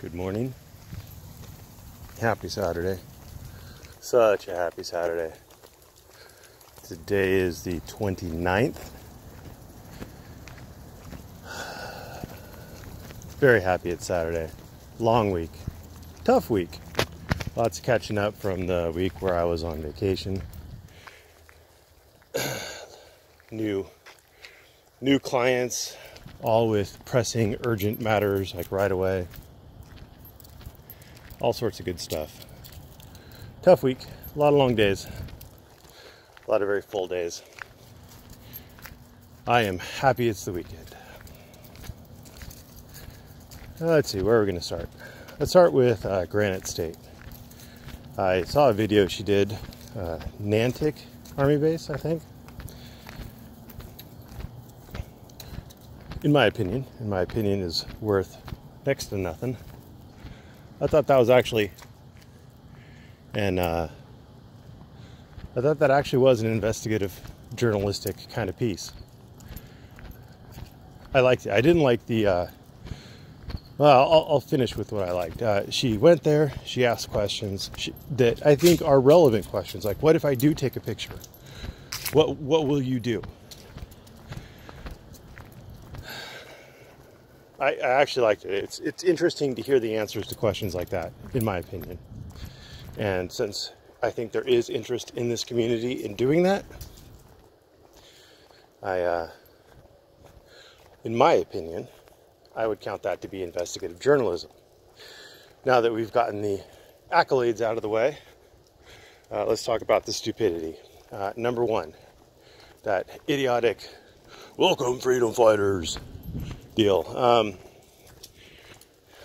Good morning. Happy Saturday. Such a happy Saturday. Today is the 29th. Very happy it's Saturday. Long week. Tough week. Lots of catching up from the week where I was on vacation. New clients, all with pressing, urgent matters, like right away. All sorts of good stuff. Tough week. A lot of long days. A lot of very full days. I am happy it's the weekend. Let's see, where are we going to start? Let's start with Granite State. I saw a video she did, Nantic Army Base, I think. In my opinion is worth next to nothing. I thought that was actually, I thought that actually was an investigative, journalistic kind of piece. I liked it. I didn't like the, well, I'll finish with what I liked. She went there, she asked questions that I think are relevant questions. Like, what if I do take a picture? What will you do? I actually liked it. It's interesting to hear the answers to questions like that, in my opinion. And since I think there is interest in this community in doing that, in my opinion, I would count that to be investigative journalism. Now that we've gotten the accolades out of the way, let's talk about the stupidity. Number one, that idiotic, welcome freedom fighters deal.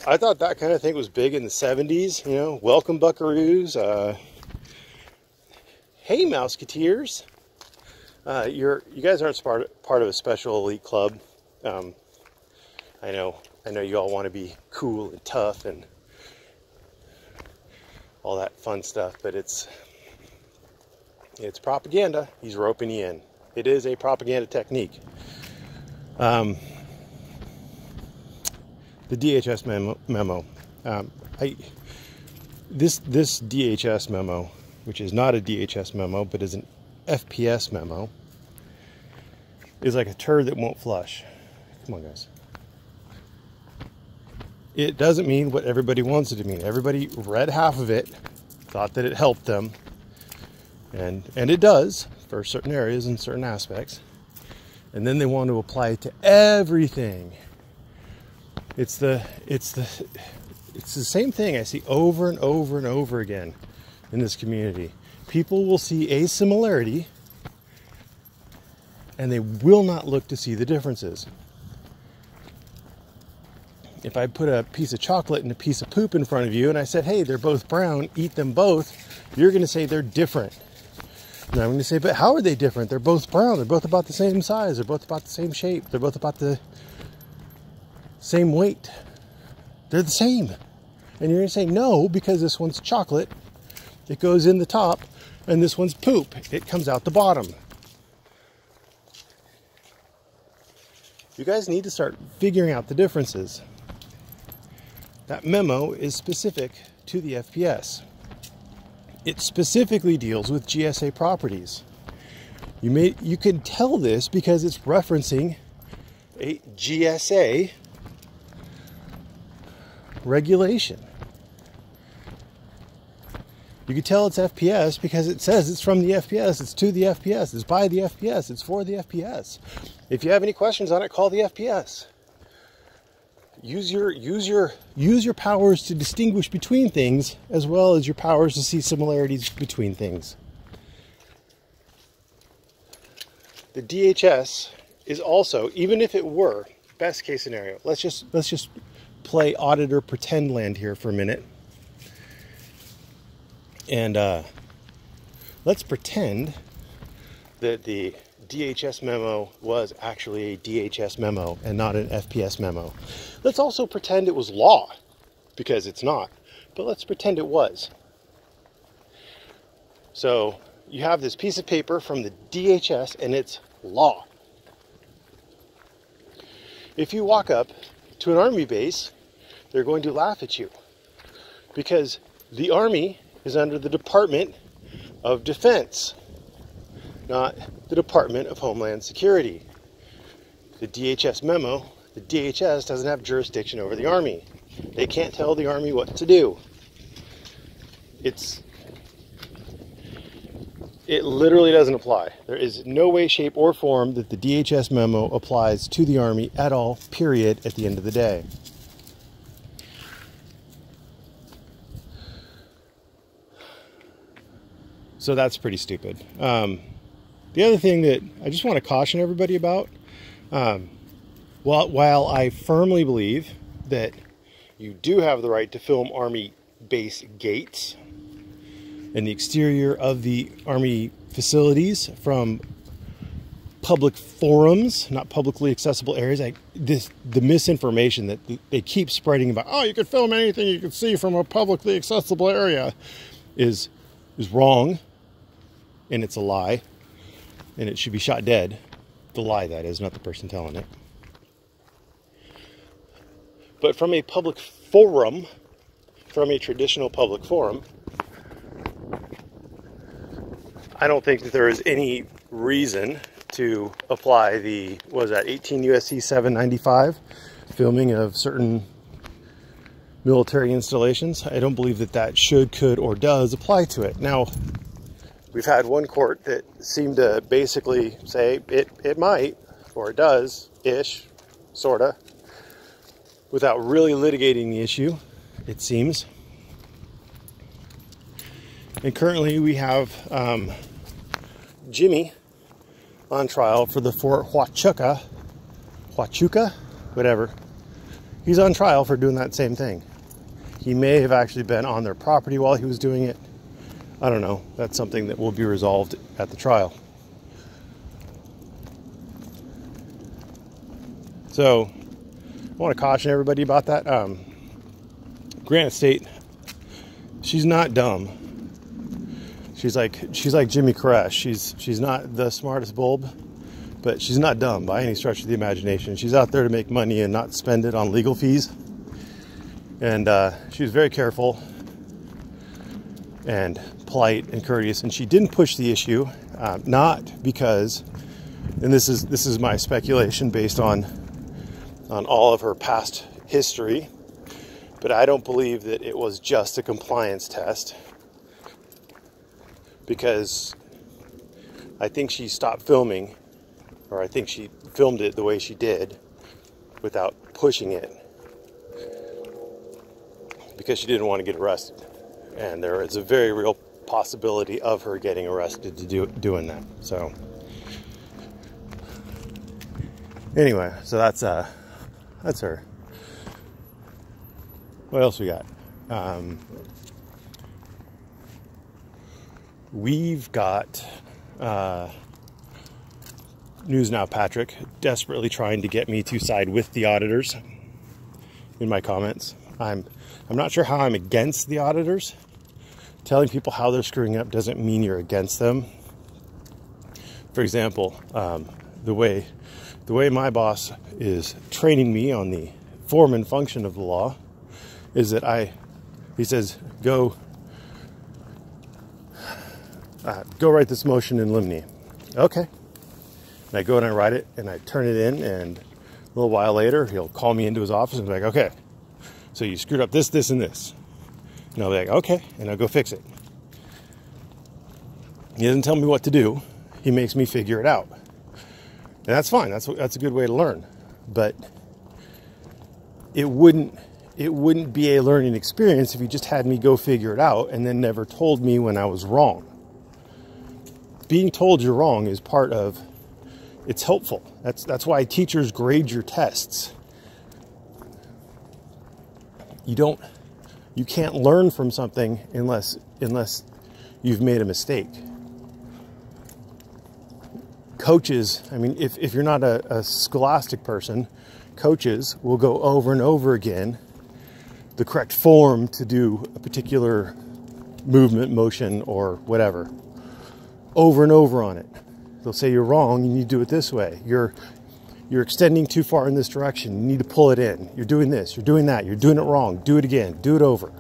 I thought that kind of thing was big in the 70s, you know, welcome buckaroos, hey mouseketeers, you guys aren't part of a special elite club. I know you all want to be cool and tough and all that fun stuff, but it's propaganda. He's roping you in. It is a propaganda technique. The DHS memo. This DHS memo, which is not a DHS memo, but is an FPS memo, is like a turd that won't flush. Come on, guys. It doesn't mean what everybody wants it to mean. Everybody read half of it, thought that it helped them, and it does for certain areas and certain aspects, and then they want to apply it to everything. It's the same thing I see over and over and over again in this community. People will see a similarity and they will not look to see the differences. If I put a piece of chocolate and a piece of poop in front of you and I said, hey, they're both brown, eat them both, you're going to say they're different. And I'm going to say, but how are they different? They're both brown. They're both about the same size. They're both about the same shape. They're both about the same weight. They're the same. And you're going to say, no, because this one's chocolate. It goes in the top. And this one's poop. It comes out the bottom. You guys need to start figuring out the differences. That memo is specific to the FPS. It specifically deals with GSA properties. You can tell this because it's referencing a GSA regulation. You can tell it's FPS because it says it's from the FPS, it's to the FPS, it's by the FPS, it's for the FPS. If you have any questions on it, call the FPS. Use your powers to distinguish between things as well as your powers to see similarities between things. The DHS is also, even if it were best case scenario, let's just play auditor pretend land here for a minute. And let's pretend that the DHS memo was actually a DHS memo and not an FPS memo. Let's also pretend it was law, because it's not, but let's pretend it was. So you have this piece of paper from the DHS and it's law. If you walk up to an army base they're going to laugh at you, because the Army is under the Department of Defense, not the Department of Homeland Security. The DHS memo, the DHS doesn't have jurisdiction over the Army. They can't tell the Army what to do. It literally doesn't apply. There is no way, shape, or form that the DHS memo applies to the Army at all, period, at the end of the day. So that's pretty stupid. The other thing that I just want to caution everybody about, while I firmly believe that you do have the right to film Army base gates and the exterior of the Army facilities from public forums, not publicly accessible areas, the misinformation that they keep spreading about, oh, you can film anything you can see from a publicly accessible area, is wrong, and it's a lie, and it should be shot dead. The lie, that is, not the person telling it. But from a public forum, from a traditional public forum, I don't think that there is any reason to apply the, what was that, 18 USC 795, filming of certain military installations. I don't believe that that should, could, or does apply to it. Now, we've had one court that seemed to basically say it might, or it does-ish, sorta, without really litigating the issue, it seems. And currently we have Jimmy on trial for the Fort Huachuca, whatever. He's on trial for doing that same thing. He may have actually been on their property while he was doing it. I don't know. That's something that will be resolved at the trial. So I want to caution everybody about that. Granite State, she's not dumb. She's like Jimmy Koresh. She's not the smartest bulb, but she's not dumb by any stretch of the imagination. She's out there to make money and not spend it on legal fees. And she was very careful and polite and courteous, and she didn't push the issue, not because, and this is my speculation based on all of her past history, but I don't believe that it was just a compliance test, because I think she stopped filming, or I think she filmed it the way she did without pushing it, because she didn't want to get arrested. And there is a very real possibility of her getting arrested to doing that. So anyway, so that's her. What else we got? We've got News Now Patrick desperately trying to get me to side with the auditors in my comments. I'm not sure how I'm against the auditors. Telling people how they're screwing up doesn't mean you're against them. For example, the way my boss is training me on the form and function of the law is that he says, go write this motion in limine. Okay. And I go and I write it and I turn it in, and a little while later he'll call me into his office and be like, okay, so you screwed up this, this, and this. And I'll be like, okay, and I'll go fix it. He doesn't tell me what to do. He makes me figure it out. And that's fine. That's a good way to learn. But it wouldn't be a learning experience if he just had me go figure it out and then never told me when I was wrong. Being told you're wrong is part of, it's helpful. That's why teachers grade your tests. You can't learn from something unless you've made a mistake. Coaches, I mean, if you're not a scholastic person, coaches will go over and over again the correct form to do a particular movement, motion, or whatever. Over and over on it. They'll say you're wrong, you need to do it this way. Your You're extending too far in this direction. You need to pull it in. You're doing this. You're doing that. You're doing it wrong. Do it again. Do it over.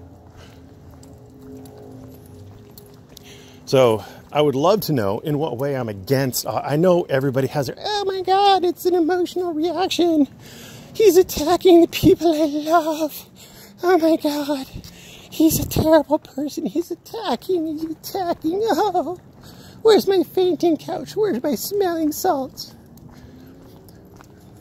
So I would love to know in what way I'm against. I know everybody has their, oh my God, it's an emotional reaction. He's attacking the people I love. Oh my God. He's a terrible person. He's attacking. Oh, where's my fainting couch? Where's my smelling salts?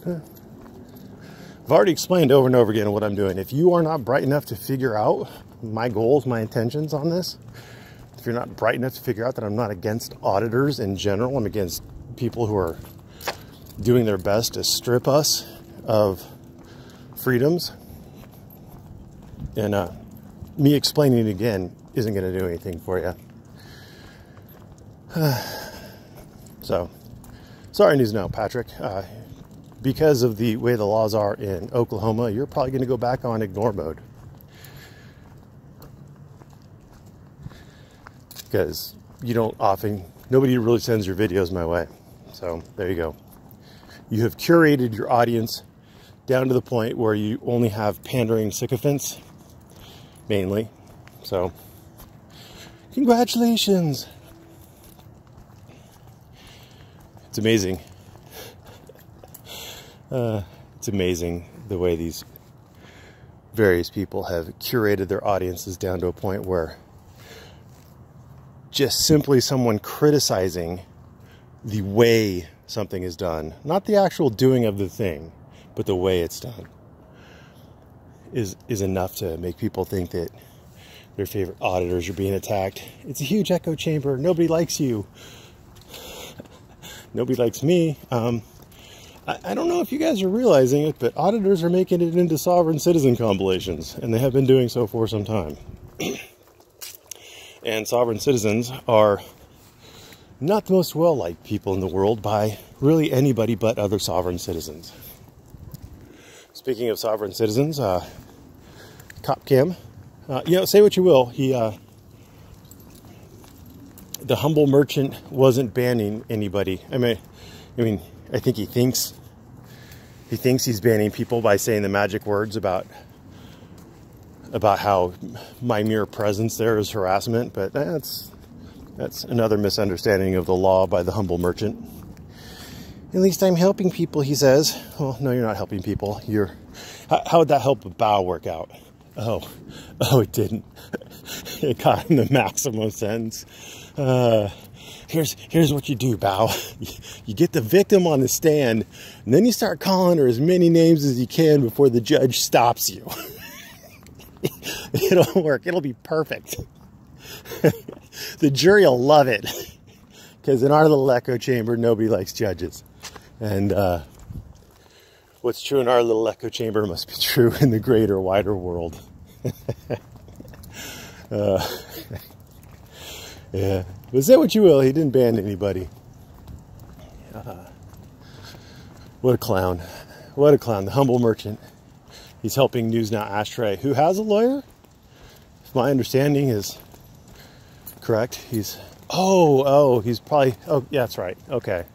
I've already explained over and over again what I'm doing. If you are not bright enough to figure out my goals, my intentions on this, if you're not bright enough to figure out that I'm not against auditors in general, I'm against people who are doing their best to strip us of freedoms, and me explaining it again isn't going to do anything for you. So, sorry news now, Patrick. Because of the way the laws are in Oklahoma, you're probably going to go back on ignore mode. Because nobody really sends your videos my way. So, there you go. You have curated your audience down to the point where you only have pandering sycophants, mainly. So, congratulations. It's amazing. It's amazing the way these various people have curated their audiences down to a point where just simply someone criticizing the way something is done, not the actual doing of the thing, but the way it's done, is enough to make people think that their favorite auditors are being attacked. It's a huge echo chamber. Nobody likes you. Nobody likes me. I don't know if you guys are realizing it, but auditors are making it into sovereign citizen compilations, and they have been doing so for some time. And sovereign citizens are not the most well-liked people in the world by really anybody but other sovereign citizens. Speaking of sovereign citizens, Cop Cam, say what you will, the humble merchant wasn't banning anybody. I mean, I think he thinks he's banning people by saying the magic words about how my mere presence there is harassment, but that's another misunderstanding of the law by the humble merchant. At least I'm helping people, he says. Well, no, you're not helping people. How would that help a bow work out? Oh, it didn't. It got in the maximum sense. Here's what you do, Bow. You get the victim on the stand, and then you start calling her as many names as you can before the judge stops you. It'll work. It'll be perfect. The jury will love it. Because in our little echo chamber, nobody likes judges. And what's true in our little echo chamber must be true in the greater, wider world. Yeah. But say what you will, he didn't ban anybody. What a clown. What a clown. The humble merchant. He's helping News Now Ashtray, who has a lawyer. If my understanding is correct, he's probably, yeah, that's right. Okay.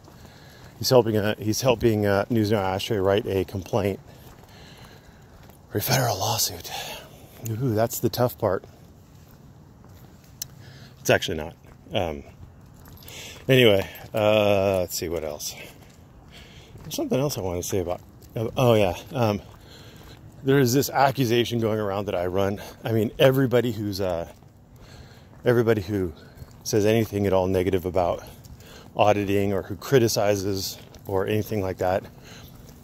He's helping News Now Ashtray write a complaint for a federal lawsuit. Ooh, that's the tough part. It's actually not. Anyway, let's see what else. There's something else I want to say about. Oh yeah. There is this accusation going around that I run. I mean, everybody who says anything at all negative about auditing or who criticizes or anything like that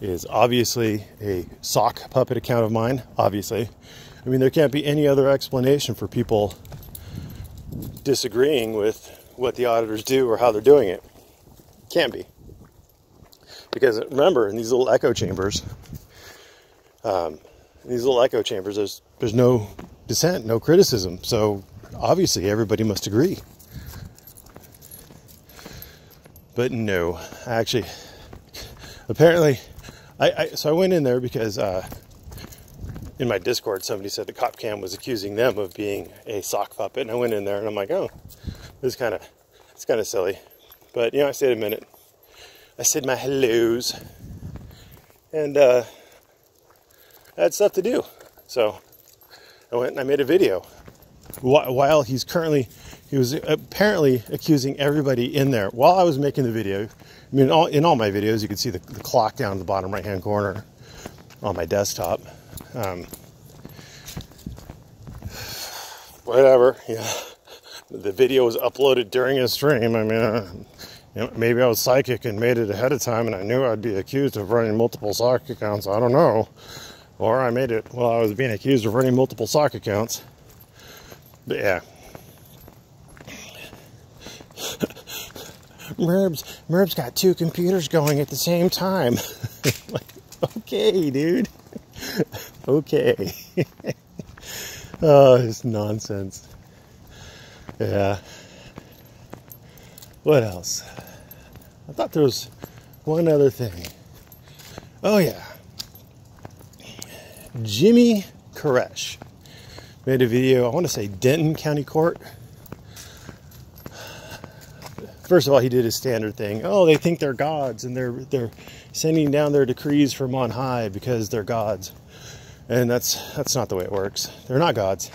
is obviously a sock puppet account of mine. Obviously, I mean, there can't be any other explanation for people disagreeing with what the auditors do or how they're doing it. Can't be. Because remember, in these little echo chambers, there's no dissent, no criticism. So obviously everybody must agree. But no, actually, apparently, so I went in there because in my Discord, somebody said the Cop Cam was accusing them of being a sock puppet, and I went in there and I'm like, oh, it's kind of silly. But I stayed a minute. I said my hellos, And I had stuff to do. So I went and I made a video. While he was apparently accusing everybody in there. While I was making the video, I mean, in all my videos, you can see the clock down in the bottom right-hand corner on my desktop. Whatever, yeah. The video was uploaded during a stream. I mean, you know, maybe I was psychic and made it ahead of time, and I knew I'd be accused of running multiple sock accounts. I don't know. Or I made it while I was being accused of running multiple sock accounts. But yeah. Merb's got 2 computers going at the same time. Like, okay, dude. Okay. Oh, it's nonsense. Yeah. What else? I thought there was one other thing. Oh, yeah. Jimmy Koresh made a video, I want to say Denton County Court. First of all, he did his standard thing. Oh, they think they're gods, and they're sending down their decrees from on high because they're gods. And that's not the way it works. They're not gods.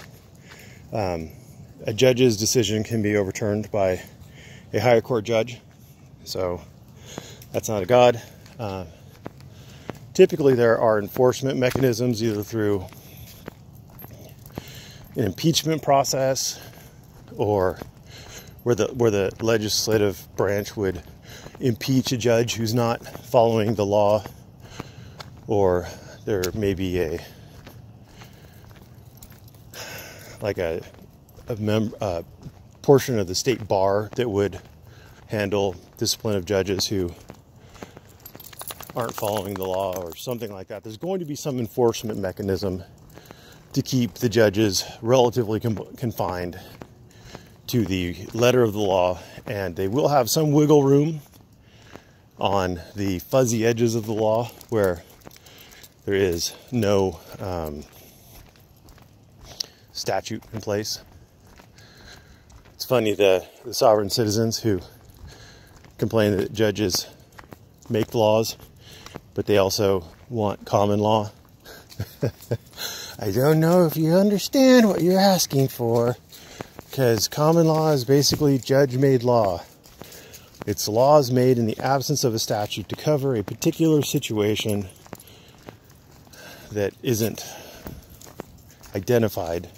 A judge's decision can be overturned by a higher court judge. So that's not a god. Typically, there are enforcement mechanisms, either through an impeachment process or where the legislative branch would impeach a judge who's not following the law, or there may be a portion of the state bar that would handle discipline of judges who aren't following the law or something like that. There's going to be some enforcement mechanism to keep the judges relatively confined to the letter of the law, and they will have some wiggle room on the fuzzy edges of the law where there is no statute in place. It's funny, the sovereign citizens who complain that judges make laws, but they also want common law. I don't know if you understand what you're asking for, because common law is basically judge-made law. It's laws made in the absence of a statute to cover a particular situation that isn't identified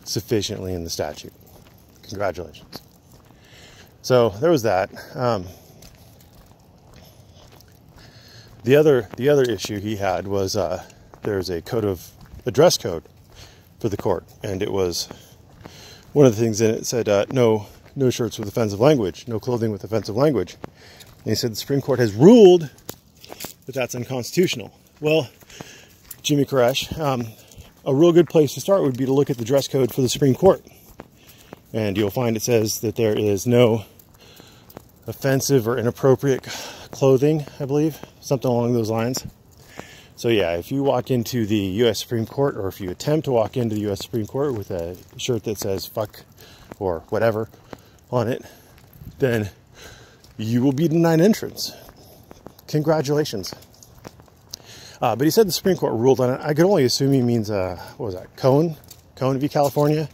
sufficiently in the statute. Congratulations. So there was that. The other issue he had was there's a dress code for the court, and it was one of the things in it said no shirts with offensive language, no clothing with offensive language. And he said the Supreme Court has ruled that that's unconstitutional. Well, Jimmy Koresh, a real good place to start would be to look at the dress code for the Supreme Court. And you'll find it says that there is no offensive or inappropriate clothing, I believe, something along those lines. So yeah, if you walk into the U.S. Supreme Court, or if you attempt to walk into the U.S. Supreme Court with a shirt that says fuck or whatever on it, then you will be denied entrance. Congratulations. But he said the Supreme Court ruled on it. I could only assume he means, what was that, Cone v. California.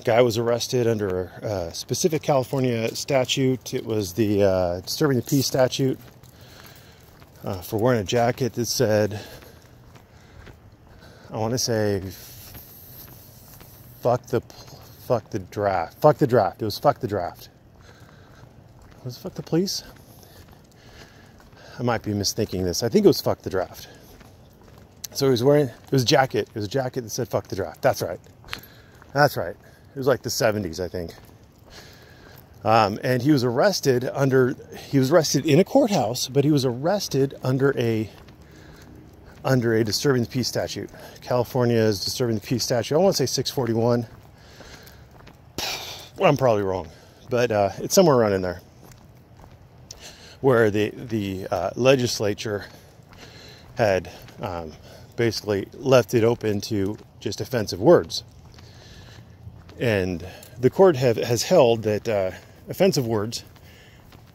Guy was arrested under a specific California statute. It was the disturbing the peace statute for wearing a jacket that said, I want to say, fuck the draft. Fuck the draft. It was fuck the draft. Was it fuck the police? I might be misthinking this. I think it was fuck the draft. So he was wearing, it was a jacket. It was a jacket that said fuck the draft. That's right. That's right. It was like the 70s, I think. And he was arrested in a courthouse, but he was arrested under a disturbing the peace statute. California's disturbing the peace statute. I want to say 641. Well, I'm probably wrong, but it's somewhere around in there, where the legislature had basically left it open to just offensive words. And the court has held that offensive words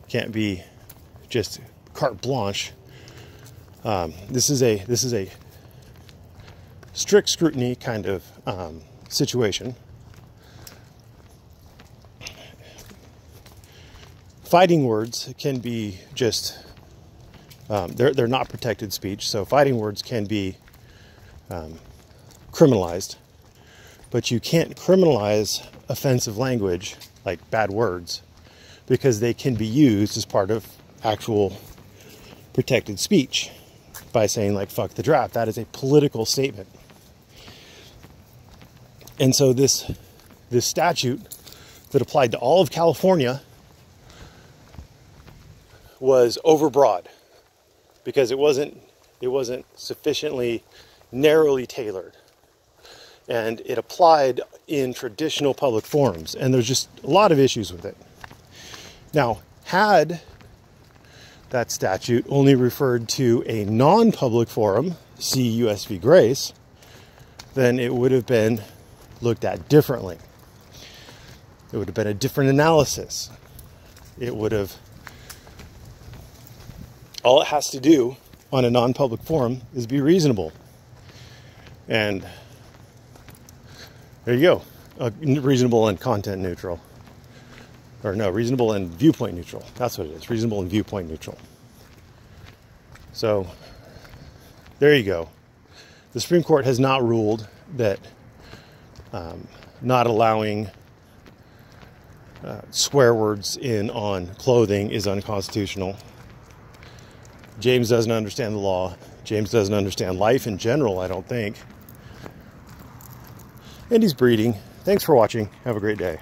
can't be just carte blanche This is a strict scrutiny kind of situation. Fighting words can be just they're not protected speech, so fighting words can be criminalized, but you can't criminalize offensive language like bad words because they can be used as part of actual protected speech by saying like fuck the draft. That is a political statement. And so this statute that applied to all of California was overbroad because it wasn't sufficiently narrowly tailored, and it applied in traditional public forums, and there's just a lot of issues with it. Now, had that statute only referred to a non-public forum, see US v. Grace, then it would have been looked at differently. It would have been a different analysis. It would have, all it has to do on a non-public forum is be reasonable. And there you go. Reasonable and content neutral. Or no, reasonable and viewpoint neutral. That's what it is. Reasonable and viewpoint neutral. So, there you go. The Supreme Court has not ruled that not allowing swear words on clothing is unconstitutional. James doesn't understand the law. James doesn't understand life in general, I don't think. And he's breeding. Thanks for watching. Have a great day.